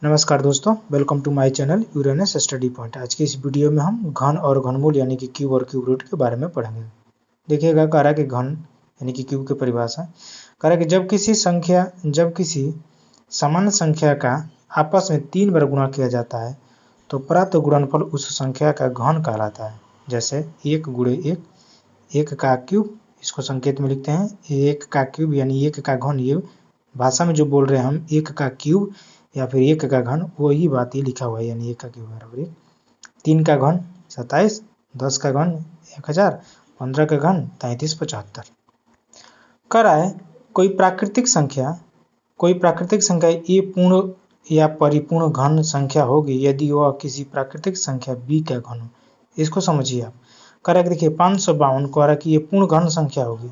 नमस्कार दोस्तों, welcome to my channel Uranus study point. आज की इस वीडियो में हम घन और घनमूल यानी कि क्यूब और क्यूब रूट के बारे में पढ़ेंगे। देखिएगा, कह रहा है कि घन यानी कि क्यूब की परिभाषा कह रहा है कि जब किसी समान संख्या का आपस में 3 बार गुणा किया जाता है तो प्राप्त गुणनफल उस संख्या का घन कहलाता है। जैसे 1 गुणे 1, 1 का क्यूब, इसको संकेत में लिखते हैं 1 का क्यूब यानी 1 का घन। ये भाषा में जो बोल रहे हैं हम 1 का क्यूब या फिर 1 का घन, वही बात ये लिखा हुआ है, यानी 1 का क्यूब बराबर 1। 3 का घन 27, 10 का घन 1000, 15 का घन 3375। कह रहा है कोई प्राकृतिक संख्या ए पूर्ण या परिपूर्ण घन संख्या होगी यदि वह किसी प्राकृतिक संख्या b का घन हो। इसको समझिए आप। कह रहा है कि देखिए 552 कह रहा है कि ये पूर्ण घन संख्या होगी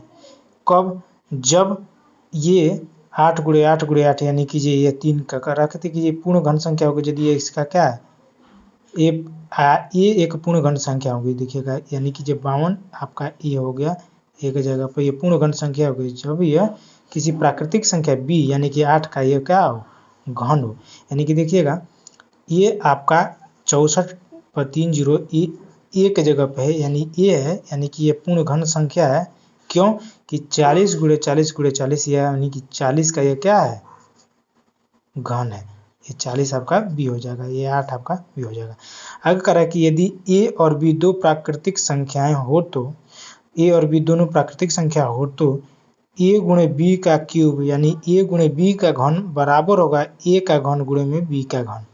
कब? जब ये 8 गुणे 8 गुणे 8 यानी कि ये 3 का रखते कि ये पूर्ण घन संख्या होगी यदि ये इसका क्या है, ये एक पूर्ण घन संख्या होगी। देखिएगा, यानी कि जब 52 आपका ये हो गया एक जगह पर, ये पूर्ण घन संख्या होगी जब यह किसी प्राकृतिक संख्या b यानी कि 8 का ये क्या हो, घन हो। यानी कि देखिएगा, ये आपका 64 पर 3 जीरो एक जगह पे है, यानी ये है, यानी कि ये पूर्ण घन संख्या है। क्यों कि 40 गुणे 40 गुणे 40 यानी कि 40 का ये क्या है, घन है। ये 40 आपका b हो जाएगा, ये 8 आपका b हो जाएगा। आगे कह रहा है कि यदि a और b दो प्राकृतिक संख्याएं हो तो a और b दोनों प्राकृतिक संख्या हो तो a गुणे b का क्यूब यानी a गुणे b का घन बराबर होगा a का घन गुणे में b का घन।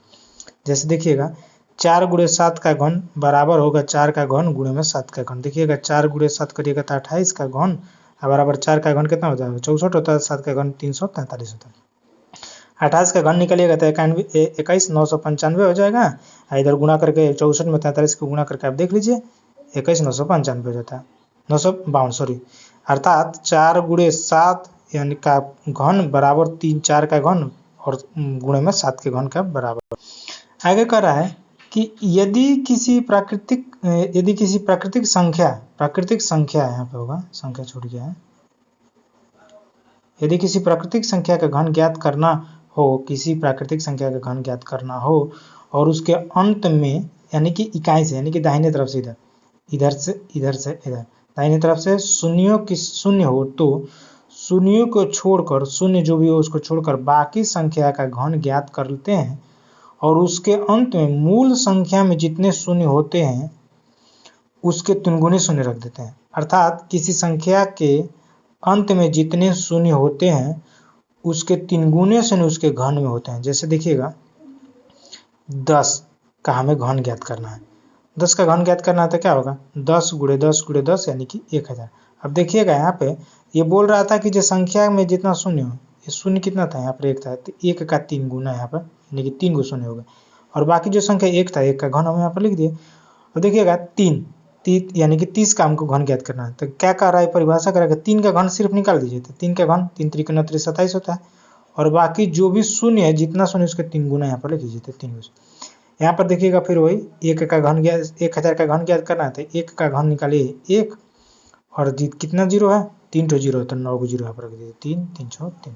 जैसे देखिएगा, 4 गुणे 7 का घन बराबर होगा 4 का घन गुणे में 7 का घन। देखिएगा, 4 गुणे 7 करिएगा तो 28 का घन बराबर 4 का घन कितना हो जाएगा, 64 होता है, 7 का घन 343 होता है। 28 का घन निकलिएगा तो 21 995 हो जाएगा। इधर गुणा करके 64 में 43 को गुणा करके आप देख लीजिए, 21 995 हो जाता है, 952 सॉरी। अर्थात 4 गुणे 7 यानी का घन बराबर 3 4 का घन और गुणे में 7 के घन का बराबर। आगे कह रहा है कि यदि किसी प्राकृतिक संख्या यहाँ पे होगा, संख्या छूट गया है। यदि किसी प्राकृतिक संख्या का घन ज्ञात करना हो, और उसके अंत में यानी कि इकाई से यानी कि दाहिने तरफ से इधर दाहिने तरफ से शून्य हो तो शून्यों को छोड़कर, शून्य जो भी हो उसको छोड़कर बाकी संख्या का घन ज्ञात करते हैं और उसके अंत में मूल संख्या में जितने शून्य होते हैं उसके 3 गुने शून्य रख देते हैं। अर्थात किसी संख्या के अंत में जितने शून्य होते हैं उसके 3 गुने शून्य उसके घन में होते हैं। जैसे देखिएगा, 10 का हमें घन ज्ञात करना है। 10 का घन ज्ञात करना है तो क्या होगा, 10 गुणे 10 गुणे 10 यानी कि 1000। अब देखिएगा, यहाँ पे ये बोल रहा था कि जो संख्या में जितना शून्य हो, ये शून्य कितना था, यहाँ पर 1 था, तो 1 का 3 गुना यहाँ पर यानी कि 3 गो शून्य हो गए, और बाकी जो संख्या 1 था, 1 का घन हम यहाँ पर लिख दिए। और देखिएगा 3 यानी कि 30 का हमको घन ज्ञात करना है। तो क्या कर रहा है, परिभाषा कर रहा है 3 का घन सिर्फ निकाल दीजिए, तो 3 का घन 3 त्रिक 29 27 होता है, और बाकी जो भी शून्य है जितना शून्य उसके 3 गुना यहाँ पर लिख दीजिए, तो 3 यहाँ पर देखिएगा। फिर वही 1 का घन ज्ञात 1000 का घन ज्ञात करना है तो 1 का घन निकालिए 1, और कितना जीरो है, 3 ठो जीरो है, तो 9 जीरो यहाँ पर रख दीजिए, 3 3 6 3।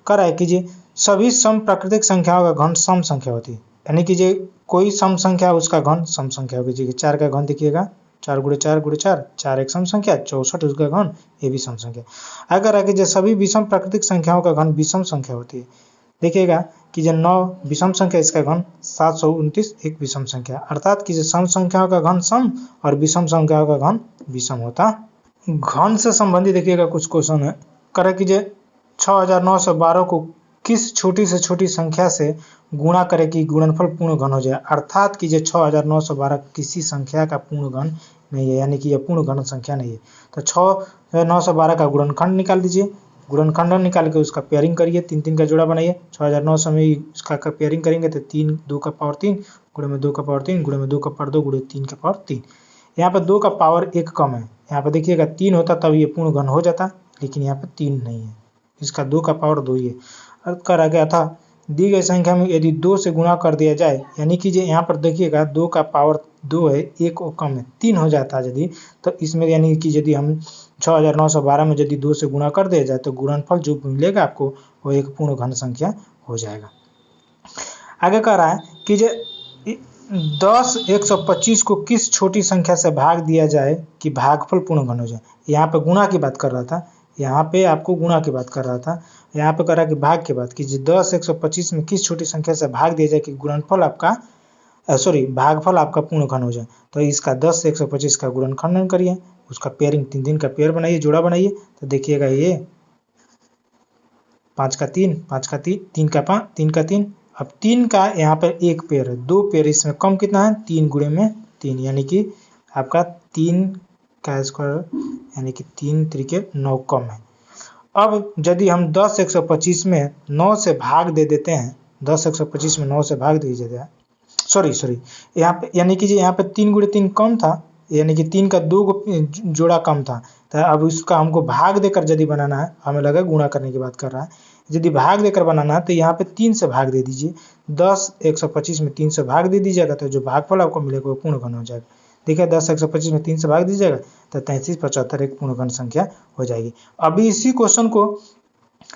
कह रहा है कि जी सभी सम प्राकृतिक संख्याओं का घन सम संख्या होती है, यानी कि जो कोई सम संख्या उसका घन सम संख्या होगी। जी 4 का घन देखिएगा, 4 गुणे 4 गुणे 4, 4 एक सम संख्या, 64 उसका घन, ये भी सम संख्या। अगर है कि जो सभी विषम प्राकृतिक संख्याओं का घन विषम संख्या होती है। देखिएगा कि जो 9 विषम संख्या, इसका घन 729 एक विषम संख्या। अर्थात कि जो सम संख्याओं का घन सम और विषम संख्याओं का घन विषम होता। घन से संबंधित देखिएगा कुछ क्वेश्चन है। करे कि 6912 को किस छोटी से छोटी संख्या से गुणा करे कि गुणनफल पूर्ण घन हो जाए। अर्थात कि 6912 किसी संख्या का पूर्ण घन नहीं है, यानी कि यह पूर्ण घन संख्या नहीं है। तो 6912 का गुणनखंड निकाल दीजिए, गुणनखंड निकाल के उसका पेयरिंग करिए, 3 3 का जोड़ा बनाइए। 6900 में उसका पेयरिंग करेंगे तो 3 2 का पावर 3 गुणे में 2 का पावर 3 गुणे में 2 का पावर 2 गुणे 3 का पावर 3। यहाँ पर 2 का पावर 1 कम है, यहाँ पर देखिएगा 3 होता तब ये पूर्ण घन हो जाता, लेकिन यहाँ पर 3 नहीं है, इसका 2 का पावर 2 ही है। अर्थ करा गया था दी गई संख्या में यदि 2 से गुणा कर दिया जाए, यानी कि यहाँ पर देखिएगा 2 का पावर 2 है, 1 और कम है, 3 हो जाता है यदि, तो इसमें यानी कि यदि हम 6912 में यदि 2 से गुणा कर दिया जाए तो गुणनफल जो मिलेगा आपको वो एक पूर्ण घन संख्या हो जाएगा। आगे कह रहा है कि जो 10 125 को किस छोटी संख्या से भाग दिया जाए कि भागफल पूर्ण घन हो जाए। यहाँ पे गुणा की बात कर रहा था, यहाँ पे आपको गुणा की बात कर रहा था, यहाँ पे कर रहा है कि भाग की बात कि 10 125 में किस छोटी संख्या से भाग दिया जाए कि गुणनफल आपका भागफल आपका पूर्ण घन हो जाए। तो इसका 10 से 125 का गुणनखंडन करिए, उसका पेयरिंग 3 का पेयर बनाइए, जोड़ा बनाइए। तो देखिएगा ये 5 का 3, 5 का 3, 3 का 5, 3 का 3। अब 3 का यहाँ पर एक पेयर है, 2 पेयर, इसमें कम कितना है 3 गुणे में 3, यानी कि आपका 3 का स्क्वायर यानी कि 3 त्रिके 9 कम है। अब यदि हम 10 125 में 9 से भाग दे देते हैं, 10 125 में 9 से भाग दीजिए जाए, सॉरी यहाँ पे यानी कि यहाँ पे 3 गुणे 3 कम था, यानी कि 3 का 2 जोड़ा कम था। तो अब इसका हमको भाग देकर यदि बनाना है, हमें लगा गुणा करने की बात कर रहा है, यदि भाग देकर बनाना है तो यहाँ पे 3 से भाग दे दीजिए। 10 125 में 3 से भाग दे दीजिएगा तो जो भागफल आपको मिलेगा वो पूर्ण घन हो जाएगा। देखिए 10 125 में 3 से भाग दीजिएगा तो 33 75 एक पूर्ण घन संख्या हो जाएगी। अभी इसी क्वेश्चन को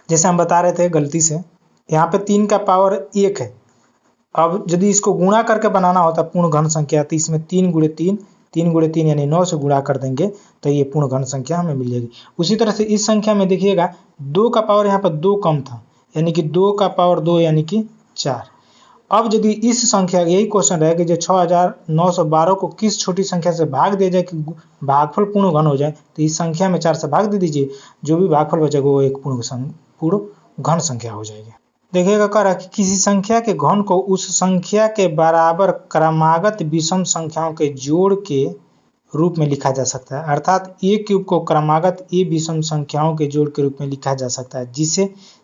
जैसे हम बता रहे थे गलती से, यहाँ पे 3 का पावर 1 है। अब यदि इसको गुणा करके बनाना होता पूर्ण घन संख्या तो इसमें 3 गुणे 3 यानी 9 से गुणा कर देंगे तो ये पूर्ण घन संख्या हमें मिल जाएगी। उसी तरह से इस संख्या में देखिएगा 2 का पावर यहाँ पर 2 कम था, यानी कि 2 का पावर 2 यानी कि 4। अब यदि इस संख्या, यही क्वेश्चन है कि जो 6912 को किस छोटी संख्या से भाग दिया जाए कि भागफल पूर्ण घन हो जाए, तो इस संख्या में 4 से भाग दे दीजिए, जो भी भागफल बचेगा वो एक पूर्ण घन संख्या हो जाएगी। देखिएगा कह रहा है कि किसी संख्या के घन को उस संख्या के बराबर क्रमागत विषम संख्याओं के जोड़ के रूप में लिखा जा सकता है। अर्थात ए क्यूब को क्रमागत ए विषम संख्याओं के जोड़ के रूप में लिखा जा सकता है,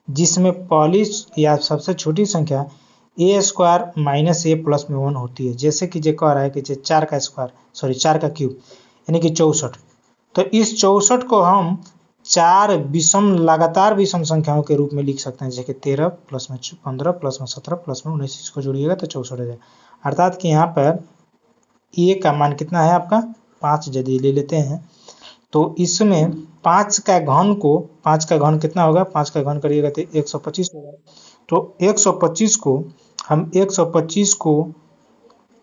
जिसमें पहली या सबसे छोटी संख्या ए स्क्वायर माइनस ए प्लस में 1 होती है। जैसे कि जो कह रहा है कि 4 का क्यूब यानी कि 64। तो इस 64 को हम 4 लगातार विषम संख्याओं के रूप में लिख सकते हैं, जैसे कि 13 प्लस में 15 प्लस में 17 प्लस में 19, इसको जोड़िएगा तो 64 हो जाएगा। अर्थात कि यहाँ पर ए का मान कितना है आपका 5 यदि ले लेते हैं तो इसमें 5 का घन कितना होगा, 5 का घन करिएगा तो 125 होगा। तो 125 को हम 125 को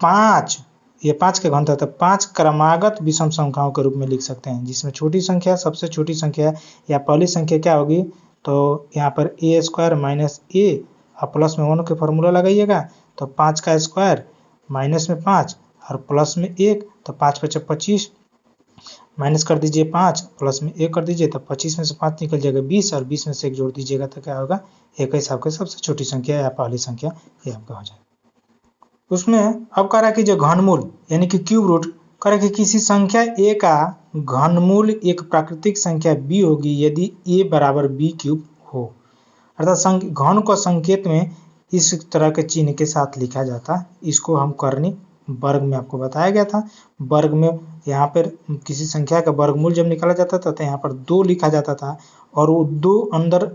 5, ये 5 का घन था तो 5 क्रमागत विषम संख्याओं के रूप में लिख सकते हैं, जिसमें छोटी संख्या सबसे छोटी संख्या या पहली संख्या क्या होगी, तो यहाँ पर ए स्क्वायर माइनस ए और प्लस में 1 के फॉर्मूला लगाइएगा तो 5 का स्क्वायर माइनस में 5 और प्लस में 1, तो 5 5 25 माइनस कर दीजिए 5 प्लस में 1 कर दीजिए तो 25 में से 5 निकल जाएगा 20 और 20 में से 1 जोड़ दीजिएगा तो क्या होगा, एक ही आपका सबसे छोटी संख्या या पहली संख्या ये आपका हो जाएगा। उसमें अब कह रहा है कि जो घनमूल यानी कि क्यूब रूट, कह रहा है कि किसी संख्या a का घनमूल एक प्राकृतिक संख्या b होगी यदि a बराबर b क्यूब हो। अर्थात घन को संकेत में इस तरह के चिन्ह के साथ लिखा जाता है। इसको हम करनी वर्ग में आपको बताया गया था। वर्ग में यहाँ पर किसी संख्या का वर्गमूल जब निकाला जाता था तो यहाँ पर 2 लिखा जाता था और वो 2 अंदर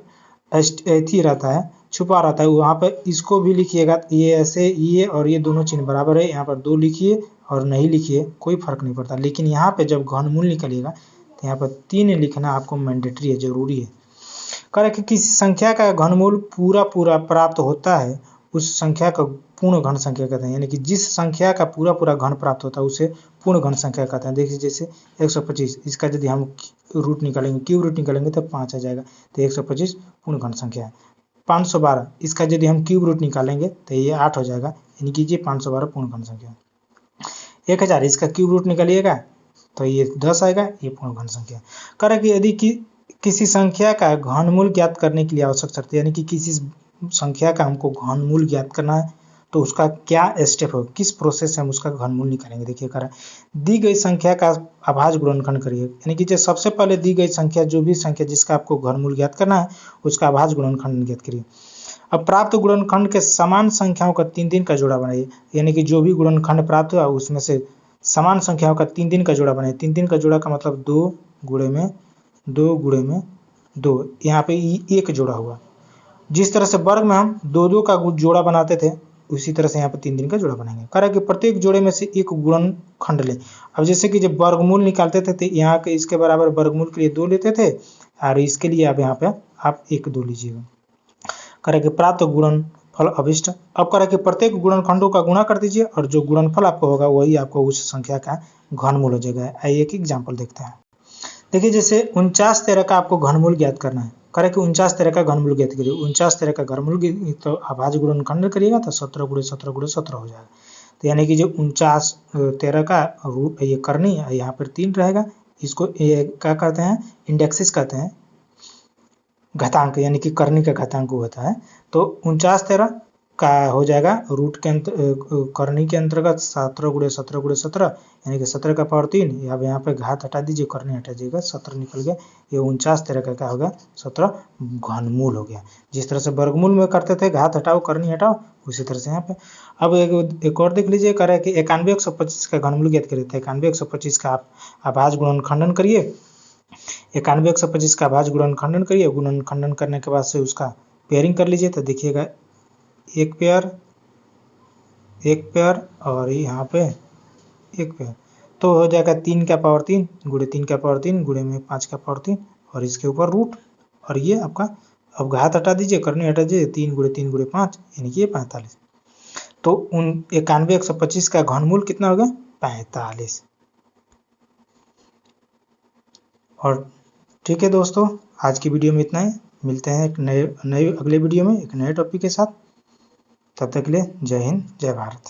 ऐसी रहता है, छुपा रहता है, वहाँ पर इसको भी लिखिएगा। ये ऐसे, ये और ये दोनों चिन्ह बराबर है, यहाँ पर 2 लिखिए और नहीं लिखिए कोई फर्क नहीं पड़ता। लेकिन यहाँ पे जब घनमूल निकलिएगा तो यहाँ पर 3 लिखना आपको मैंडेटरी है, जरूरी है। कह रहा है कि किसी संख्या का घनमूल पूरा प्राप्त होता है उस संख्या का पूर्ण घन संख्या कहते हैं, यानी कि जिस संख्या का पूरा घन प्राप्त होता है उसे पूर्ण घन संख्या कहते हैं। देखिए जैसे 125, इसका यदि हम रूट निकालेंगे, क्यूब रूट निकालेंगे तो 5 आ जाएगा, तो 125 पूर्ण घन संख्या है। 512, इसका यदि हम क्यूब रूट निकालेंगे तो ये 8 हो जाएगा, यानी कि ये 512 पूर्ण घन संख्या है। 1000, इसका क्यूब रूट निकालिएगा तो ये 10 आएगा, ये पूर्ण घन संख्या। कह रहा है कि यदि किसी संख्या का घनमूल ज्ञात करने के लिए आवश्यक शर्त, यानी कि किसी संख्या का हमको घनमूल ज्ञात करना है तो उसका क्या स्टेप हो, किस प्रोसेस से हम उसका घनमूल निकालेंगे। देखिए कह रहा है दी गई संख्या का अभाज्य गुणनखंड करिए, यानी कि जो सबसे पहले दी गई संख्या, जो भी संख्या जिसका आपको घनमूल ज्ञात करना है उसका अभाज्य गुणनखंड ज्ञात करिए। अब प्राप्त गुणनखंड के समान संख्याओं का 3 का जोड़ा बनाइए, यानी कि जो भी गुणनखंड प्राप्त हुआ उसमें से समान संख्याओं का 3 का जोड़ा बनाइए। 3 का जोड़ा का मतलब 2 गुणे में 2, यहाँ पे 1 जोड़ा हुआ। जिस तरह से वर्ग में हम 2 का जोड़ा बनाते थे उसी तरह से यहाँ पर 3 का जोड़ा बनाएंगे। कह रहा है कि प्रत्येक जोड़े में से एक गुणनखंड लें। अब जैसे कि जब वर्गमूल निकालते थे तो यहाँ के इसके बराबर वर्गमूल के लिए 2 लेते थे और इसके लिए अब यहाँ पे आप 1 2 लीजिएगा। कह रहा है कि फल अभिष्ट। अब करें कि प्रत्येक गुणनखंडों का गुणा कर दीजिए और जो गुणनफल आपको होगा वही आपको उस संख्या का घनमूल हो जाएगा। आइए एक एग्जाम्पल देखते हैं। देखिए जैसे 49 13 का आपको घनमूल ज्ञात करना है। करें कि 49 13 का घनमूल ज्ञात करिए। 49 13 का घनमूल तो अभाज्य गुणनखंड करिएगा तो 17 × 17 × 17 हो जाएगा। तो यानी कि जो 49 13 का रूट ये करनी है, यहाँ पर 3 रहेगा। इसको क्या करते हैं, इंडेक्सिस कहते हैं, घातांक, यानी कि करनी का घातांक होता है। तो 49 13 का हो जाएगा रूट के करनी के अंतर्गत 17 × 17 × 17, यानी कि 17 का पावर 3। अब यहाँ पे घात हटा दीजिए, करनी हटा दीजिएगा, 17 निकल गया। ये 49 13 का क्या होगा, 17 घनमूल हो गया। जिस तरह से वर्गमूल में करते थे घात हटाओ करनी हटाओ, उसी तरह से यहाँ पे। अब एक और देख लीजिए, कह रहा है कि 91 125 का घनमूल ज्ञात करिए। 91 125 का आप अभाज्य गुणनखंडन करिए। 91 125 का अभाज्य गुणनखंडन करिए। गुणनखंडन करने के बाद से उसका पेयरिंग कर लीजिए। तो देखिएगा एक पेयर और यहाँ पे एक पेयर, तो हो जाएगा 3 का पावर 3 गुणे 3 का पावर 3 गुणे में 5 का पावर 3 और इसके ऊपर रूट, और ये आपका अब घात हटा दीजिए, करनी हटा दीजिए, 3 × 3 × 5 यानी कि ये 45। तो 91 125 का घनमूल कितना होगा, 45। और ठीक है दोस्तों, आज की वीडियो में इतना ही। मिलते हैं एक नए अगले वीडियो में एक नए टॉपिक के साथ। तब तक के लिए जय हिंद, जय भारत।